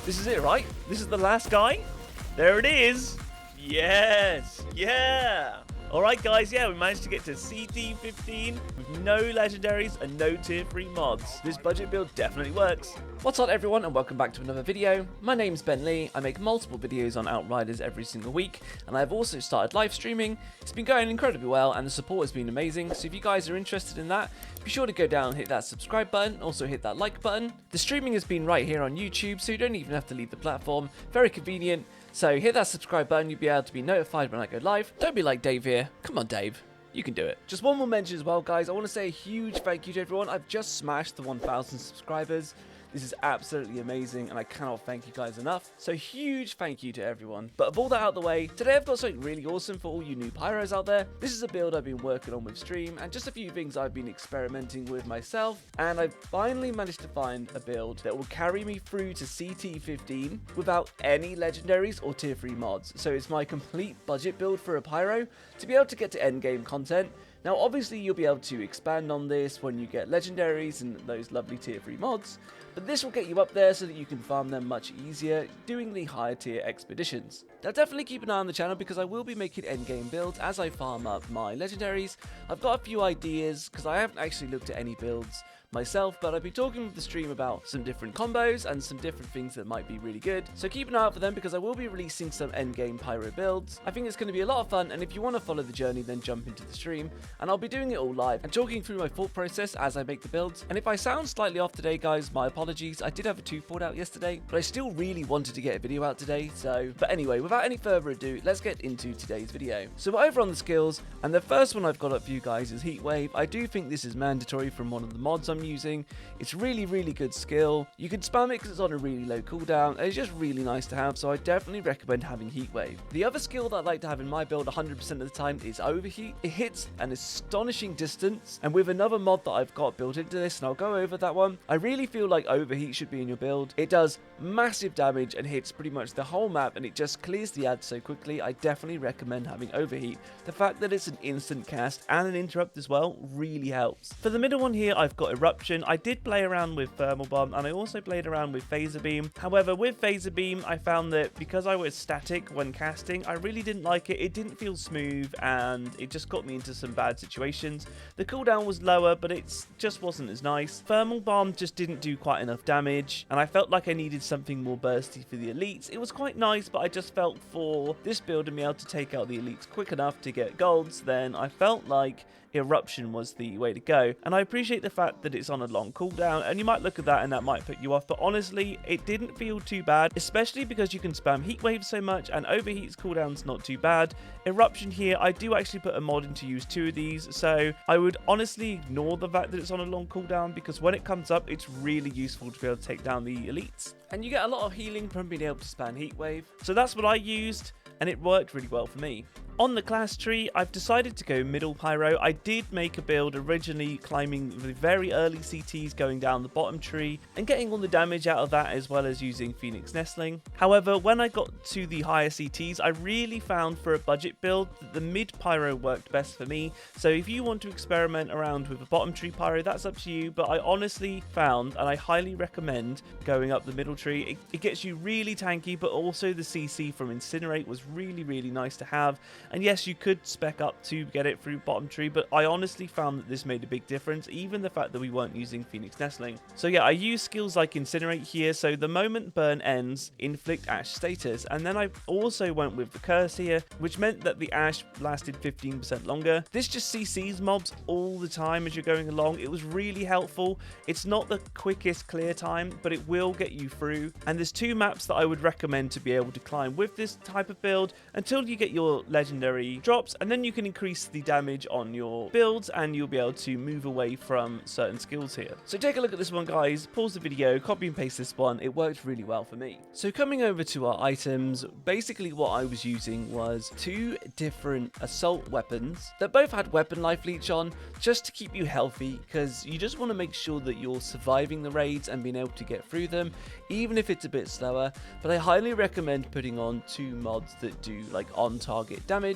This is it, right? This is the last guy? There it is. Yes. Yeah. Alright guys, yeah, we managed to get to CT15 with no legendaries and no tier 3 mods. This budget build definitely works. What's up everyone, and welcome back to another video. My name's Ben Lee. I make multiple videos on Outriders every single week, and I've also started live streaming. It's been going incredibly well and the support has been amazing, so if you guys are interested in that, be sure to go down and hit that subscribe button, also hit that like button. The streaming has been right here on YouTube, so you don't even have to leave the platform. Very convenient. So hit that subscribe button, you'll be able to be notified when I go live. Don't be like Dave here. Come on, Dave. You can do it. Just one more mention as well, guys. I want to say a huge thank you to everyone. I've just smashed the 1,000 subscribers. This is absolutely amazing, and I cannot thank you guys enough. So huge thank you to everyone. But of all that out of the way, today I've got something really awesome for all you new pyros out there. This is a build I've been working on with stream, and just a few things I've been experimenting with myself. And I've finally managed to find a build that will carry me through to CT15 without any legendaries or tier 3 mods. So it's my complete budget build for a pyro to be able to get to endgame content. Now obviously you'll be able to expand on this when you get legendaries and those lovely tier 3 mods, but this will get you up there so that you can farm them much easier doing the higher tier expeditions. Now definitely keep an eye on the channel because I will be making endgame builds as I farm up my legendaries. I've got a few ideas because I haven't actually looked at any builds myself, but I've been talking with the stream about some different combos and some different things that might be really good, so keep an eye out for them because I will be releasing some endgame pyro builds. I think it's going to be a lot of fun, and if you want to follow the journey, then jump into the stream and I'll be doing it all live and talking through my thought process as I make the builds. And if I sound slightly off today, guys, my apologies. I did have a tooth pulled out yesterday, but I still really wanted to get a video out today, but anyway, without any further ado, let's get into today's video. So we're over on the skills, and the first one I've got up for you guys is Heatwave. I do think this is mandatory from one of the mods I'm using. It's really good skill. You can spam it because it's on a really low cooldown, and it's just really nice to have, so I definitely recommend having Heatwave. The other skill that I like to have in my build 100% of the time is Overheat. It hits an astonishing distance, and with another mod that I've got built into this, and I'll go over that one, I really feel like Overheat should be in your build. It does massive damage and hits pretty much the whole map, and it just clears the ads so quickly. I definitely recommend having Overheat. The fact that it's an instant cast and an interrupt as well really helps. For the middle one here, I've got Eruption. I did play around with Thermal Bomb, and I also played around with Phaser Beam. However, with Phaser Beam, I found that because I was static when casting, I really didn't like it. It didn't feel smooth, and it just got me into some bad situations. The cooldown was lower, but it just wasn't as nice. Thermal Bomb just didn't do quite enough damage, and I felt like I needed something more bursty for the elites. It was quite nice, but I just felt for this build and be able to take out the elites quick enough to get golds, then I felt like Eruption was the way to go. And I appreciate the fact that it's on a long cooldown, and you might look at that and that might put you off, but honestly it didn't feel too bad, especially because you can spam Heatwave so much, and Overheat's cooldown's not too bad. Eruption here, I do actually put a mod in to use 2 of these, so I would honestly ignore the fact that it's on a long cooldown, because when it comes up it's really useful to be able to take down the elites, and you get a lot of healing from being able to spam Heatwave. So that's what I used, and it worked really well for me. On the class tree, I've decided to go middle pyro. I did make a build originally climbing the very early CTs, going down the bottom tree and getting all the damage out of that, as well as using Phoenix Nestling. However, when I got to the higher CTs, I really found for a budget build that the mid pyro worked best for me. So if you want to experiment around with a bottom tree pyro, that's up to you, but I honestly found, and I highly recommend, going up the middle tree. It gets you really tanky, but also the CC from Incinerate was really nice to have. And yes, you could spec up to get it through bottom tree, but I honestly found that this made a big difference, even the fact that we weren't using Phoenix Nestling. So yeah, I use skills like Incinerate here, so the moment burn ends, inflict ash status, and then I also went with the curse here, which meant that the ash lasted 15% longer. This just CCs mobs all the time as you're going along. It was really helpful. It's not the quickest clear time, but it will get you through. And there's 2 maps that I would recommend to be able to climb with this type of build until you get your legendary drops, and then you can increase the damage on your builds and you'll be able to move away from certain skills here. So take a look at this one, guys, pause the video, copy and paste this one. It worked really well for me. So coming over to our items, basically what I was using was 2 different assault weapons that both had weapon life leech on, just to keep you healthy, because you just want to make sure that you're surviving the raids and being able to get through them, even if it's a bit slower. But I highly recommend putting on 2 mods that do like on target damage,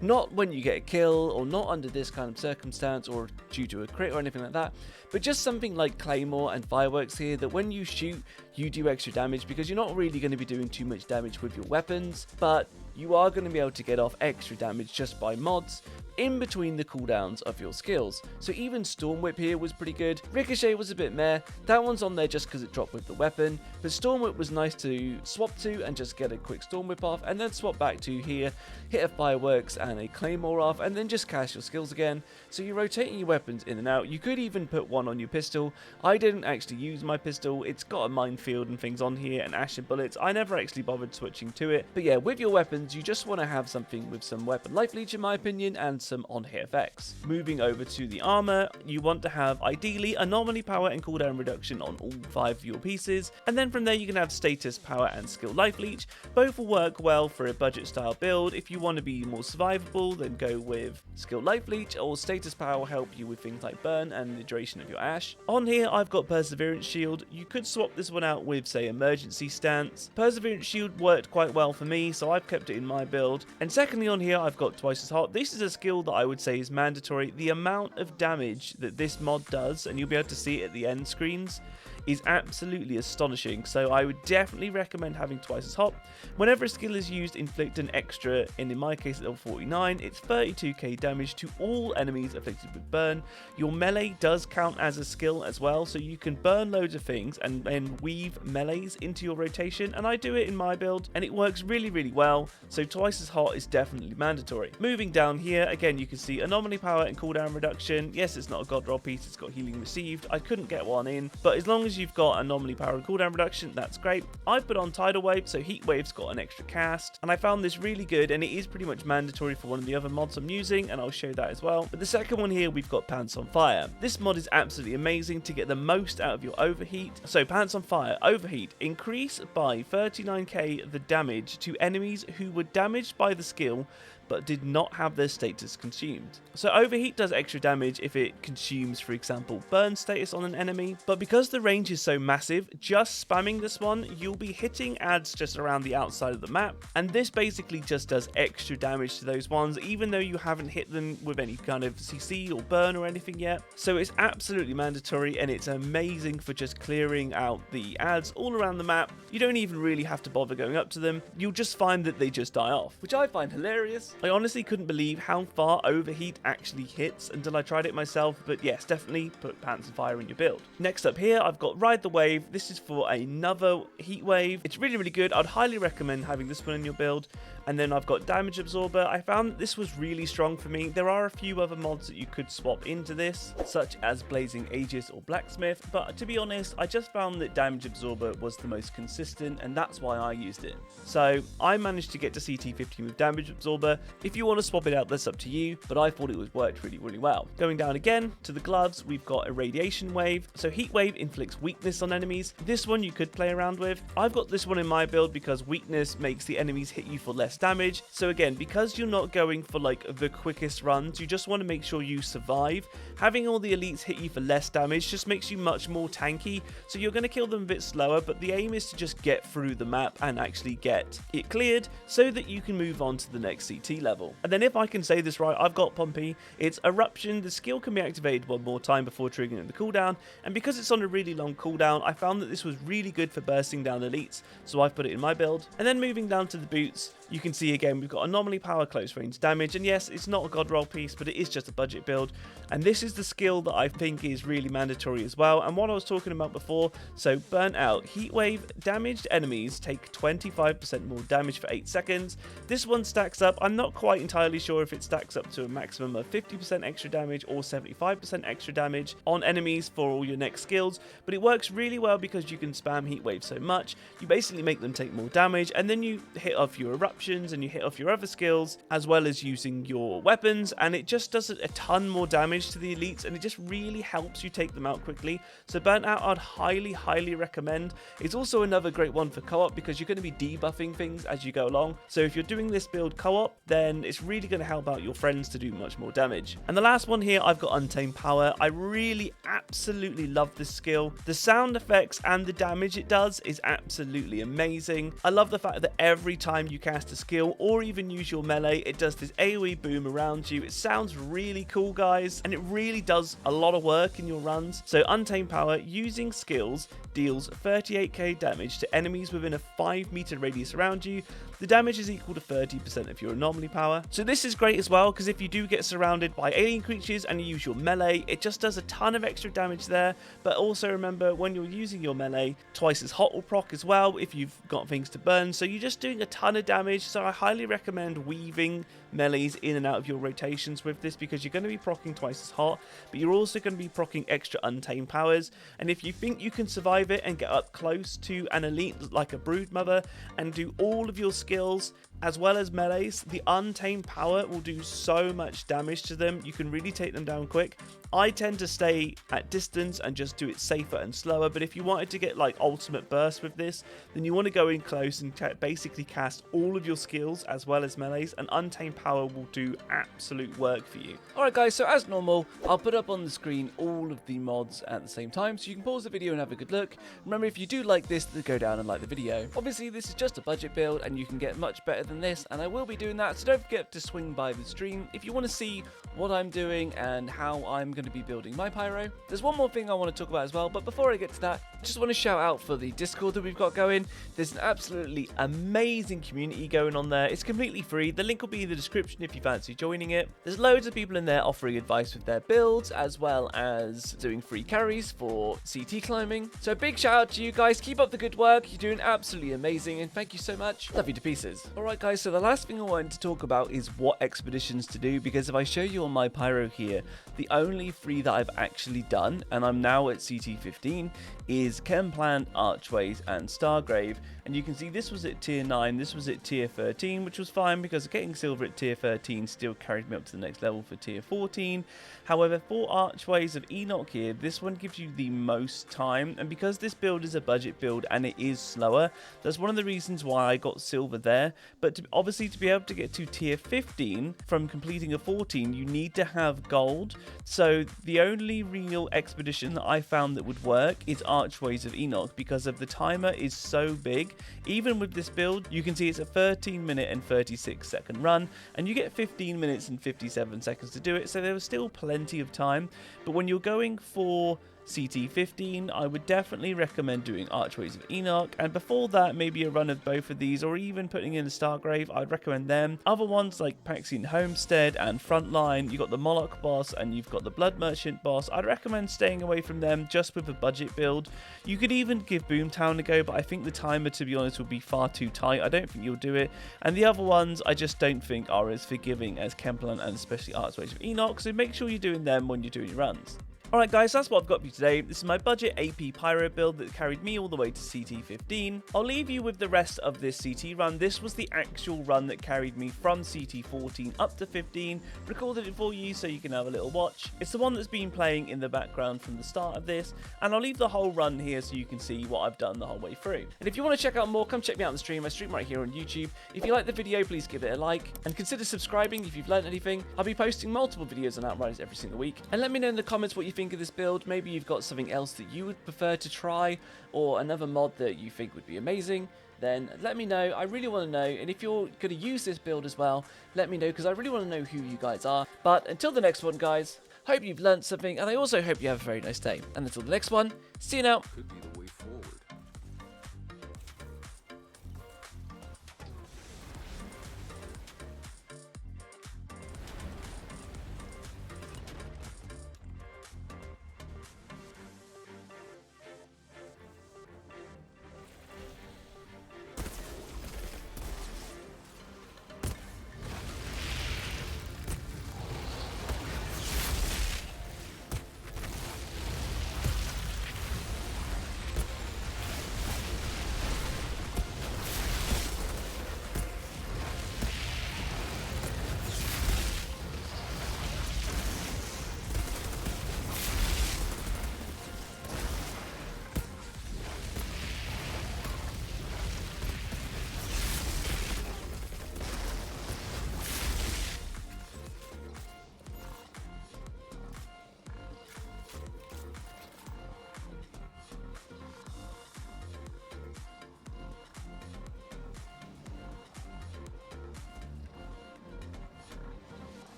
not when you get a kill or not under this kind of circumstance or due to a crit or anything like that, but just something like Claymore and Fireworks here, that when you shoot, you do extra damage because you're not really going to be doing too much damage with your weapons, but you are going to be able to get off extra damage just by mods in between the cooldowns of your skills. So even Storm Whip here was pretty good. Ricochet was a bit meh. That one's on there just because it dropped with the weapon, but Storm Whip was nice to swap to and just get a quick Storm Whip off, and then swap back to here, hit a Fireworks and a Claymore off, and then just cast your skills again. So you're rotating your weapons in and out. You could even put one on your pistol. I didn't actually use my pistol. It's got a minefield and things on here and ashen bullets. I never actually bothered switching to it. But yeah, with your weapons, you just want to have something with some weapon life leech in my opinion, and some on-hit effects. Moving over to the armor, you want to have ideally anomaly power and cooldown reduction on all 5 of your pieces, and then from there you can have status power and skill life leech. Both will work well for a budget style build. If you want to be more survivable, then go with skill life leech, or status power will help you with things like burn and the duration of your ash. On here I've got perseverance shield. You could swap this one out with say emergency stance. Perseverance shield worked quite well for me, so I've kept it in my build. And secondly on here I've got twice as hot. This is a skill that I would say is mandatory. The amount of damage that this mod does, and you'll be able to see it at the end screens, is absolutely astonishing. So I would definitely recommend having twice as hot. Whenever a skill is used, inflict an extra, and in my case at level 49, it's 32k damage to all enemies afflicted with burn. Your melee does count as a skill as well, so you can burn loads of things and then weave melees into your rotation, and I do it in my build and it works really well. So twice as hot is definitely mandatory. Moving down here, again you can see anomaly power and cooldown reduction. Yes, it's not a god roll piece, it's got healing received. I couldn't get one in, but as long as you've got anomaly power and cooldown reduction, that's great. I put on tidal wave, so heat wave's got an extra cast, and I found this really good, and it is pretty much mandatory for one of the other mods I'm using, and I'll show that as well. But the second one here, we've got Pants on Fire. This mod is absolutely amazing to get the most out of your overheat. So Pants on Fire, overheat, increase by 39k the damage to enemies who were damaged by the skill but did not have their status consumed. So overheat does extra damage if it consumes, for example, burn status on an enemy, but because the range is so massive, just spamming this one, you'll be hitting adds just around the outside of the map, and this basically just does extra damage to those ones, even though you haven't hit them with any kind of CC or burn or anything yet. So it's absolutely mandatory, and it's amazing for just clearing out the adds all around the map. You don't even really have to bother going up to them. You'll just find that they just die off, which I find hilarious. I honestly couldn't believe how far overheat actually hits until I tried it myself, but yes, definitely put Pants on Fire in your build. Next up here, I've got Ride the Wave. This is for another heat wave. It's really good. I'd highly recommend having this one in your build. And then I've got Damage Absorber. I found that this was really strong for me. There are a few other mods that you could swap into this, such as Blazing Aegis or Blacksmith, but to be honest, I just found that Damage Absorber was the most consistent, and that's why I used it. So I managed to get to CT15 with Damage Absorber. If you want to swap it out, that's up to you, but I thought it worked really well. Going down again to the gloves, we've got a Radiation Wave. So Heat Wave inflicts weakness on enemies. This one you could play around with. I've got this one in my build because weakness makes the enemies hit you for less damage. So again, because you're not going for like the quickest runs, you just want to make sure you survive. Having all the elites hit you for less damage just makes you much more tanky, so you're going to kill them a bit slower, but the aim is to just get through the map and actually get it cleared so that you can move on to the next CT level. And then if I can say this right, I've got Pompey. It's Eruption. The skill can be activated one more time before triggering the cooldown, and because it's on a really long cooldown, I found that this was really good for bursting down elites, so I've put it in my build. And then moving down to the boots, you can see again we've got Anomaly Power, close range damage, and yes, it's not a god roll piece, but it is just a budget build, and this is the skill that I think is really mandatory as well, and what I was talking about before. So Burnt Out, Heat Wave, damaged enemies take 25% more damage for 8 seconds. This one stacks up. I'm not quite entirely sure if it stacks up to a maximum of 50% extra damage or 75% extra damage on enemies for all your next skills, but it works really well because you can spam Heat Wave so much. You basically make them take more damage, and then you hit off your eruptions and you hit off your other skills as well as using your weapons, and it just does a ton more damage to the elites, and it just really helps you take them out quickly. So Burnt Out I'd highly recommend. It's also another great one for co-op because you're going to be debuffing things as you go along, so if you're doing this build co-op, then it's really going to help out your friends to do much more damage. And the last one here, I've got Untamed Power. I really absolutely love this skill. The sound effects and the damage it does is absolutely amazing. I love the fact that every time you cast a skill or even use your melee, it does this AoE boom around you. It sounds really cool, guys, and it really does a lot of work in your runs. So Untamed Power, using skills, deals 38k damage to enemies within a 5-meter radius around you. The damage is equal to 30% of your anomaly power. So this is great as well, because if you do get surrounded by alien creatures and you use your melee, it just does a ton of extra damage there. But also remember, when you're using your melee, twice as hot will proc as well if you've got things to burn. So you're just doing a ton of damage. So I highly recommend weaving melees in and out of your rotations with this, because you're going to be proccing twice as hot, but you're also going to be proccing extra untamed powers. And if you think you can survive it and get up close to an elite like a broodmother and do all of your skills as well as melees, the untamed power will do so much damage to them. You can really take them down quick. I tend to stay at distance and just do it safer and slower, but if you wanted to get like ultimate burst with this, then you want to go in close and basically cast all of your skills as well as melees, and untamed power will do absolute work for you. Alright guys, so as normal, I'll put up on the screen all of the mods at the same time, so you can pause the video and have a good look. Remember, if you do like this, then go down and like the video. Obviously this is just a budget build and you can get much better than this, and I will be doing that, so don't forget to swing by the stream if you want to see what I'm doing and how I'm going to be building my pyro. There's one more thing I want to talk about as well, but before I get to that, I just want to shout out for the Discord that we've got going. There's an absolutely amazing community going on there. It's completely free. The link will be in the description if you fancy joining it. There's loads of people in there offering advice with their builds, as well as doing free carries for CT climbing. So a big shout out to you guys. Keep up the good work. You're doing absolutely amazing, and thank you so much. Love you to pieces. Alright guys, so the last thing I wanted to talk about is what expeditions to do, because if I show you on my pyro here, the only 3 that I've actually done, and I'm now at CT 15, is Chem Plant, Archeways, and Stargrave. And you can see this was at tier 9, this was at tier 13, which was fine because getting silver at tier 13 still carried me up to the next level for tier 14. However, for Archeways of Enoch here, this one gives you the most time, and because this build is a budget build and it is slower, that's one of the reasons why I got silver there. But obviously to be able to get to tier 15 from completing a 14, you need to have gold. So the only real expedition that I found that would work is Archeways of Enoch, because of the timer is so big. Even with this build, you can see it's a 13-minute and 36-second run, and you get 15 minutes and 57 seconds to do it, so there was still plenty of time. But when you're going for CT 15, I would definitely recommend doing Archways of Enoch, and before that maybe a run of both of these, or even putting in a Stargrave. I'd recommend them. Other ones like Paxian Homestead and Frontline, you've got the Moloch boss and you've got the Blood Merchant boss. I'd recommend staying away from them just with a budget build. You could even give Boomtown a go, but I think the timer, to be honest, would be far too tight. I don't think you'll do it, and the other ones I just don't think are as forgiving as Kemplan and especially Archways of Enoch, so make sure you're doing them when you're doing your runs. Alright guys, that's what I've got for you today. This is my budget AP Pyro build that carried me all the way to CT 15. I'll leave you with the rest of this CT run. This was the actual run that carried me from CT 14 up to 15. Recorded it for you so you can have a little watch. It's the one that's been playing in the background from the start of this, and I'll leave the whole run here so you can see what I've done the whole way through. And if you want to check out more, come check me out on the stream. I stream right here on YouTube. If you like the video, please give it a like, and consider subscribing if you've learned anything. I'll be posting multiple videos on Outriders every single week, and let me know in the comments what you think of this build. Maybe you've got something else that you would prefer to try, or another mod that you think would be amazing. Then let me know. I really want to know, and if you're going to use this build as well, let me know, because I really want to know who you guys are. But until the next one, guys, hope you've learned something, and I also hope you have a very nice day. And until the next one, see you now. Could be the way forward.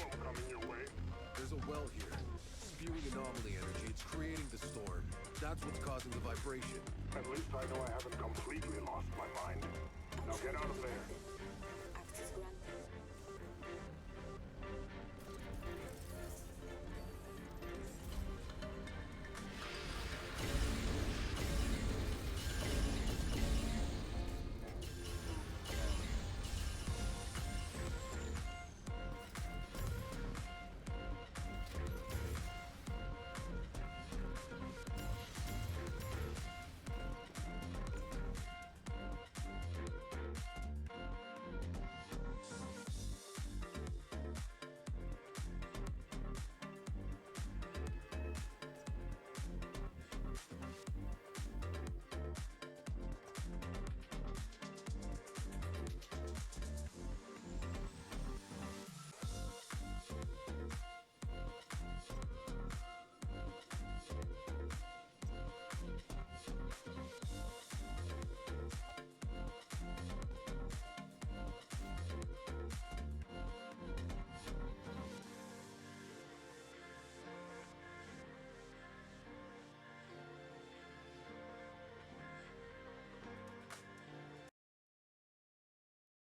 storm coming your way. There's a well here. Spewing anomaly energy, it's creating the storm. That's what's causing the vibration. At least I know I haven't completely lost my mind. Now get out of there.